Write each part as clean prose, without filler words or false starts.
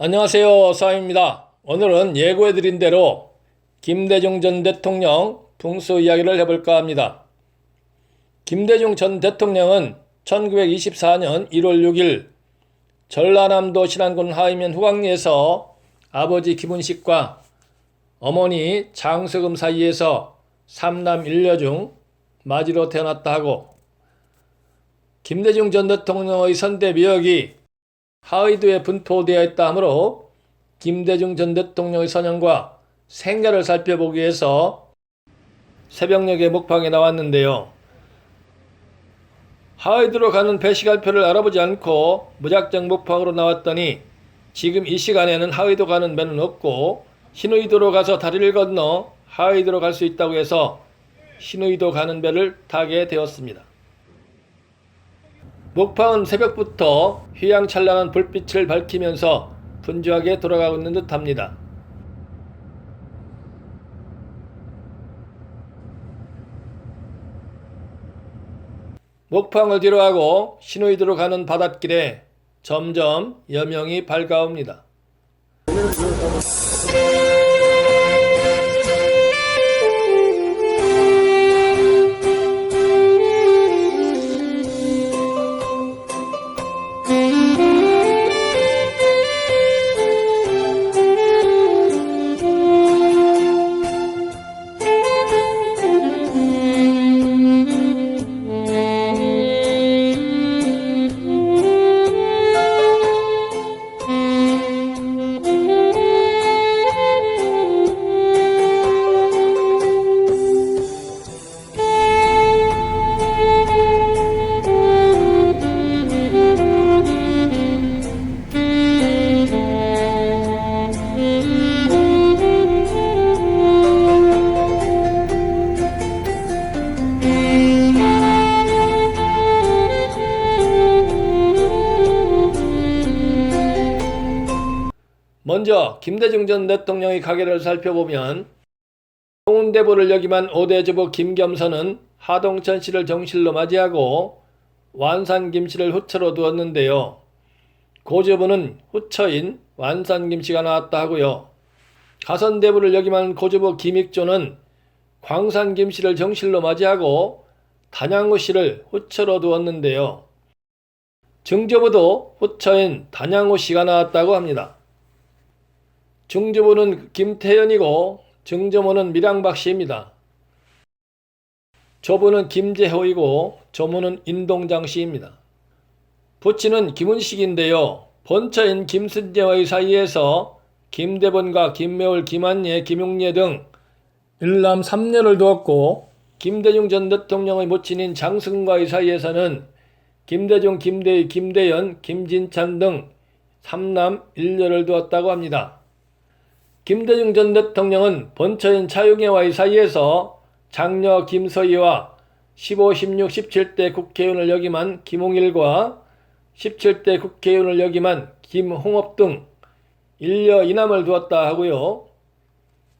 안녕하세요. 사임입니다. 오늘은 예고해드린 대로 김대중 전 대통령 풍수 이야기를 해볼까 합니다. 김대중 전 대통령은 1924년 1월 6일 전라남도 신안군 하의면 후광리에서 아버지 김은식과 어머니 장석음 사이에서 3남 1녀 중 마지로 태어났다 하고, 김대중 전 대통령의 선대 묘역이 하의도에 분포되어 있다 하므로 김대중 전 대통령의 선형과 생가를 살펴보기 위해서 새벽녘에 목방에 나왔는데요. 하의도로 가는 배시갈표를 알아보지 않고 무작정 목방으로 나왔더니 지금 이 시간에는 하의도 가는 배는 없고 신의도로 가서 다리를 건너 하의도로 갈 수 있다고 해서 신의도 가는 배를 타게 되었습니다. 목방은 새벽부터 휘황찬란한 불빛을 밝히면서 분주하게 돌아가고 있는 듯합니다. 목방을 뒤로하고 신의도로 가는 바닷길에 점점 여명이 밝아옵니다. 먼저 김대중 전 대통령의 가계를 살펴보면 송은대부를 역임한 5대 주부 김겸선은 하동천 씨를 정실로 맞이하고 완산 김씨를 후처로 두었는데요. 고주부는 후처인 완산 김씨가 나왔다 하고요. 가선대부를 역임한 고주부 김익조는 광산 김씨를 정실로 맞이하고 단양호 씨를 후처로 두었는데요. 증조부도 후처인 단양호 씨가 나왔다고 합니다. 중조부는 김태연이고 증조모는 밀양박 씨입니다. 조부는 김재호이고 조모는 인동장 씨입니다. 부친은 김은식인데요. 본처인 김순재와의 사이에서 김대본과 김매울, 김한예, 김용예 등 일남 3녀를 두었고, 김대중 전 대통령의 모친인 장승과의 사이에서는 김대중, 김대희, 김대연, 김진찬 등 3남 1녀를 두었다고 합니다. 김대중 전 대통령은 본처인 차용애와의 사이에서 장녀 김서희와 15, 16, 17대 국회의원을 역임한 김홍일과 17대 국회의원을 역임한 김홍업 등 1녀 2남을 두었다 하고요.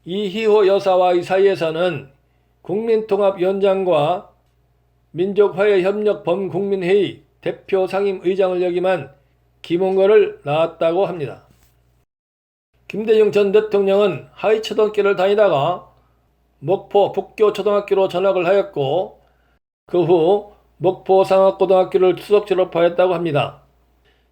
이희호 여사와의 사이에서는 국민통합위원장과 민족화해협력범국민회의 대표 상임의장을 역임한 김홍거를 낳았다고 합니다. 김대중 전 대통령은 하의초등학교를 다니다가 목포 북교초등학교로 전학을 하였고, 그 후 목포 상학고등학교를 수석 졸업하였다고 합니다.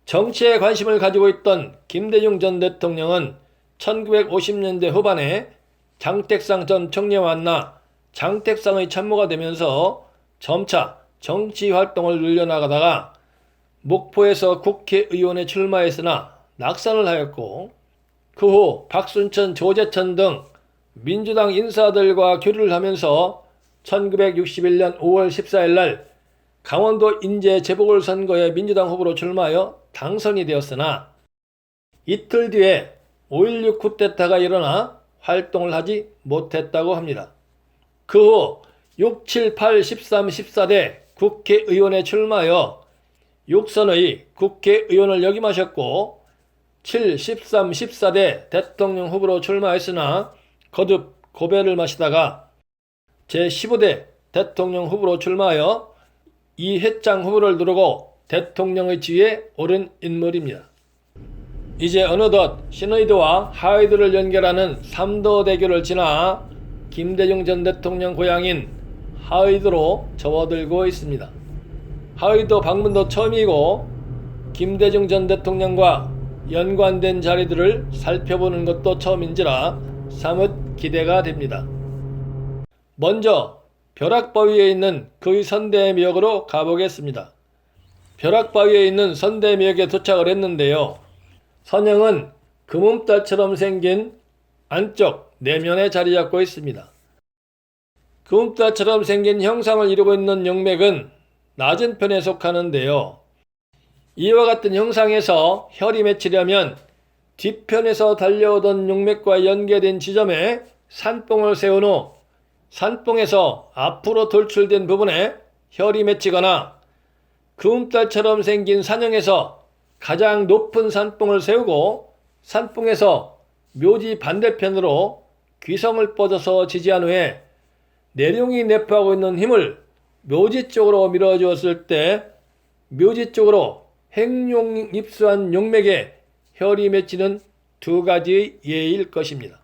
정치에 관심을 가지고 있던 김대중 전 대통령은 1950년대 후반에 장택상 전 총리와 만나 장택상의 참모가 되면서 점차 정치 활동을 늘려나가다가 목포에서 국회의원에 출마했으나 낙선을 하였고, 그 후 박순천, 조재천 등 민주당 인사들과 교류를 하면서 1961년 5월 14일 날 강원도 인제 재보궐선거에 민주당 후보로 출마하여 당선이 되었으나 이틀 뒤에 5.16 쿠데타가 일어나 활동을 하지 못했다고 합니다. 그 후 6, 7, 8, 13, 14대 국회의원에 출마하여 6선의 국회의원을 역임하셨고, 7, 13, 14대 대통령 후보로 출마했으나 거듭 고배를 마시다가 제15대 대통령 후보로 출마하여 이회창 후보를 누르고 대통령의 지위에 오른 인물입니다. 이제 어느덧 시노이드와 하이드를 연결하는 3도 대교를 지나 김대중 전 대통령 고향인 하이드로 접어들고 있습니다. 하이드 방문도 처음이고 김대중 전 대통령과 연관된 자리들을 살펴보는 것도 처음인지라 사뭇 기대가 됩니다. 먼저 벼락바위에 있는 그의 선대미역으로 가보겠습니다. 벼락바위에 있는 선대미역에 도착을 했는데요. 선형은 금음달처럼 생긴 안쪽 내면에 자리 잡고 있습니다. 금음달처럼 생긴 형상을 이루고 있는 용맥은 낮은 편에 속하는데요. 이와 같은 형상에서 혈이 맺히려면 뒤편에서 달려오던 용맥과 연계된 지점에 산봉을 세운 후 산봉에서 앞으로 돌출된 부분에 혈이 맺히거나 금음달처럼 생긴 산형에서 가장 높은 산봉을 세우고 산봉에서 묘지 반대편으로 귀성을 뻗어서 지지한 후에 내룡이 내포하고 있는 힘을 묘지 쪽으로 밀어주었을 때 묘지 쪽으로 행용 입수한 용맥에 혈이 맺히는 두 가지의 예일 것입니다.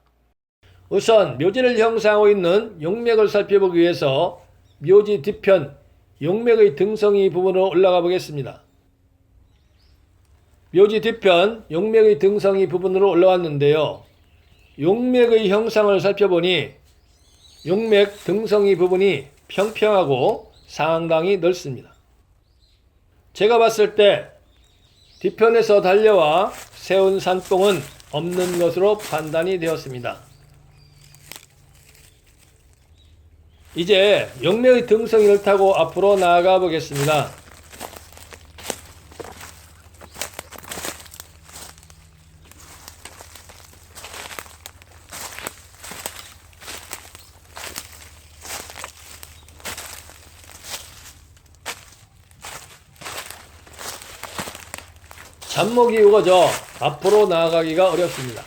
우선 묘지를 형성하고 있는 용맥을 살펴보기 위해서 묘지 뒤편 용맥의 등성이 부분으로 올라가 보겠습니다. 묘지 뒤편 용맥의 등성이 부분으로 올라왔는데요. 용맥의 형상을 살펴보니 용맥 등성이 부분이 평평하고 상당히 넓습니다. 제가 봤을 때 뒤편에서 달려와 세운 산봉은 없는 것으로 판단이 되었습니다. 이제 용맥의 등성이를 타고 앞으로 나아가 보겠습니다. 잡목이 우거져 앞으로 나아가기가 어렵습니다.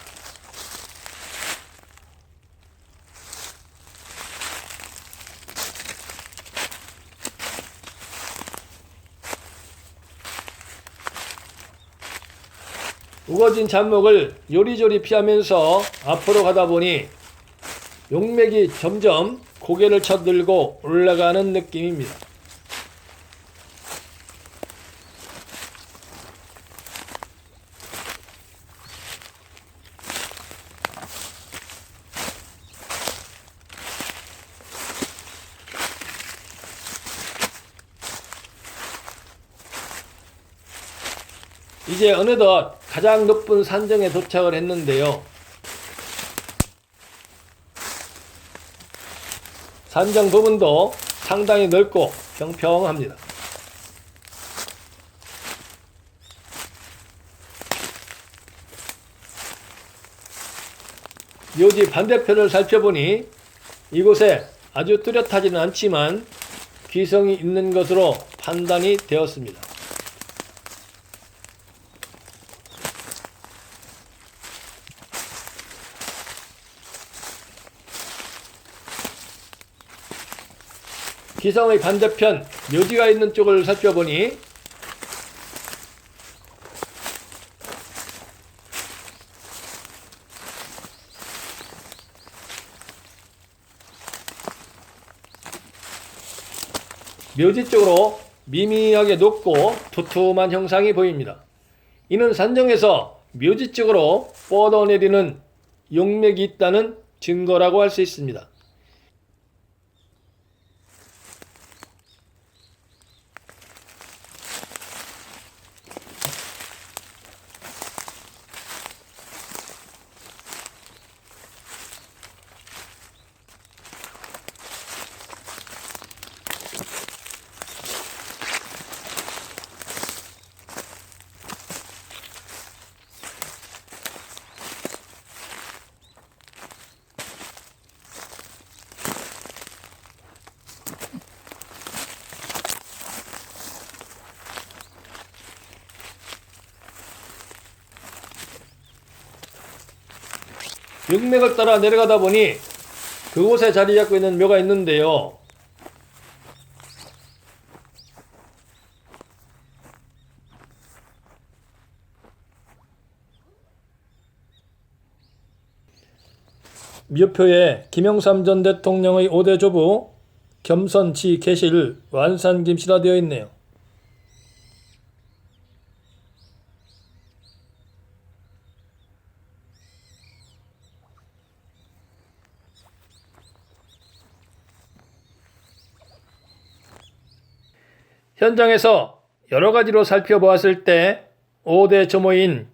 우거진 잡목을 요리조리 피하면서 앞으로 가다 보니 용맥이 점점 고개를 쳐들고 올라가는 느낌입니다. 이제 어느덧 가장 높은 산정에 도착을 했는데요. 산정 부분도 상당히 넓고 평평합니다. 묘지 반대편을 살펴보니 이곳에 아주 뚜렷하지는 않지만 귀성이 있는 것으로 판단이 되었습니다. 기성의 반대편 묘지가 있는 쪽을 살펴보니 묘지 쪽으로 미미하게 높고 두툼한 형상이 보입니다. 이는 산정에서 묘지 쪽으로 뻗어내리는 용맥이 있다는 증거라고 할 수 있습니다. 용맥을 따라 내려가다 보니 그곳에 자리 잡고 있는 묘가 있는데요. 묘표에 김영삼 전 대통령의 5대 조부 겸선치 계실 완산 김씨라 되어 있네요. 현장에서 여러 가지로 살펴보았을 때 5대 조모인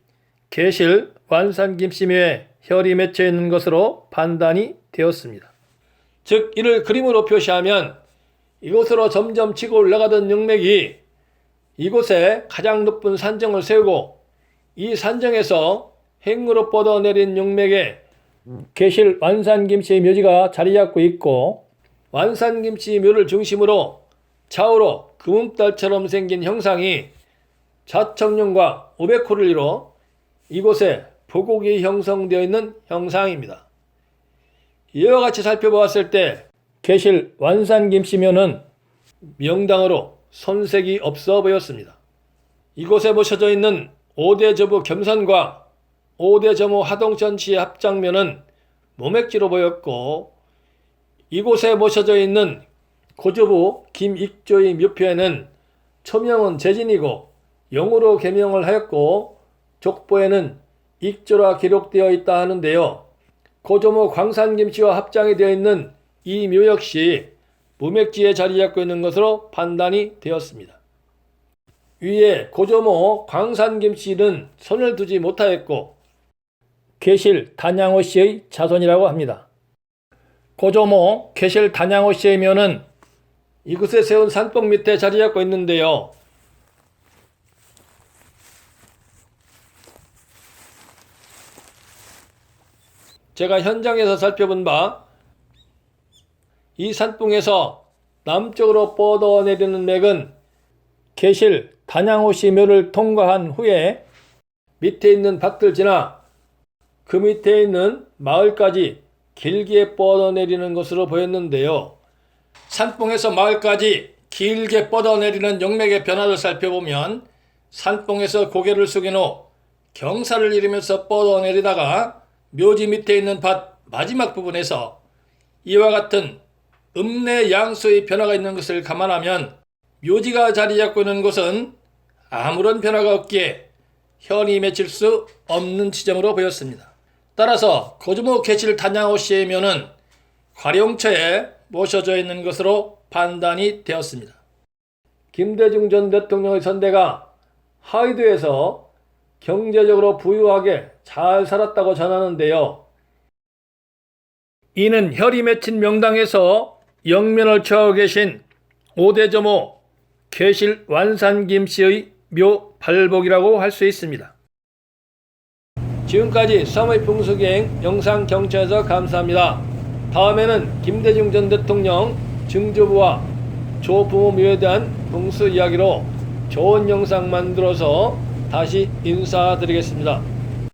계실 완산 김씨묘에 혈이 맺혀 있는 것으로 판단이 되었습니다. 즉 이를 그림으로 표시하면 이곳으로 점점 치고 올라가던 용맥이 이곳에 가장 높은 산정을 세우고 이 산정에서 행으로 뻗어내린 용맥에 계실 완산김씨의 묘지가 자리 잡고 있고, 완산김씨 묘를 중심으로 좌우로 금음달처럼 생긴 형상이 좌청룡과 500호를 이뤄 이곳에 보곡이 형성되어 있는 형상입니다. 이와 같이 살펴보았을 때 계실 완산김씨묘는 명당으로 손색이 없어 보였습니다. 이곳에 모셔져 있는 5대 조부 겸선과 5대 조모 하동천씨의 합장묘는 모맥지로 보였고, 이곳에 모셔져 있는 고조부 김익조의 묘표에는 초명은 재진이고 영으로 개명을 하였고 족보에는 익조라 기록되어 있다 하는데요. 고조모 광산김씨와 합장이 되어 있는 이 묘 역시 무맥지에 자리 잡고 있는 것으로 판단이 되었습니다. 위에 고조모 광산김씨는 손을 두지 못하였고 계실 단양호씨의 자손이라고 합니다. 고조모 계실 단양호씨의 묘는 이곳에 세운 산봉 밑에 자리 잡고 있는데요. 제가 현장에서 살펴본 바 이 산봉에서 남쪽으로 뻗어내리는 맥은 계실 단양호씨 묘를 통과한 후에 밑에 있는 밭을 지나 그 밑에 있는 마을까지 길게 뻗어내리는 것으로 보였는데요. 산봉에서 마을까지 길게 뻗어내리는 용맥의 변화를 살펴보면 산봉에서 고개를 숙인 후 경사를 이루면서 뻗어내리다가 묘지 밑에 있는 밭 마지막 부분에서 이와 같은 음내 양수의 변화가 있는 것을 감안하면 묘지가 자리 잡고 있는 곳은 아무런 변화가 없기에 혈이 맺힐 수 없는 지점으로 보였습니다. 따라서 고조모 계실 단양호씨의 묘는 관용처에 모셔져 있는 것으로 판단이 되었습니다. 김대중 전 대통령의 선대가 하의도에서 경제적으로 부유하게 잘 살았다고 전하는데요. 이는 혈이 맺힌 명당에서 영면을 처하고 계신 5대 조모 계실 완산김씨의 묘 발복이라고 할 수 있습니다. 지금까지 섬의 풍수기행 영상 경청해서 감사합니다. 다음에는 김대중 전 대통령 증조부와 조부모 묘에 대한 풍수 이야기로 좋은 영상 만들어서 다시 인사드리겠습니다.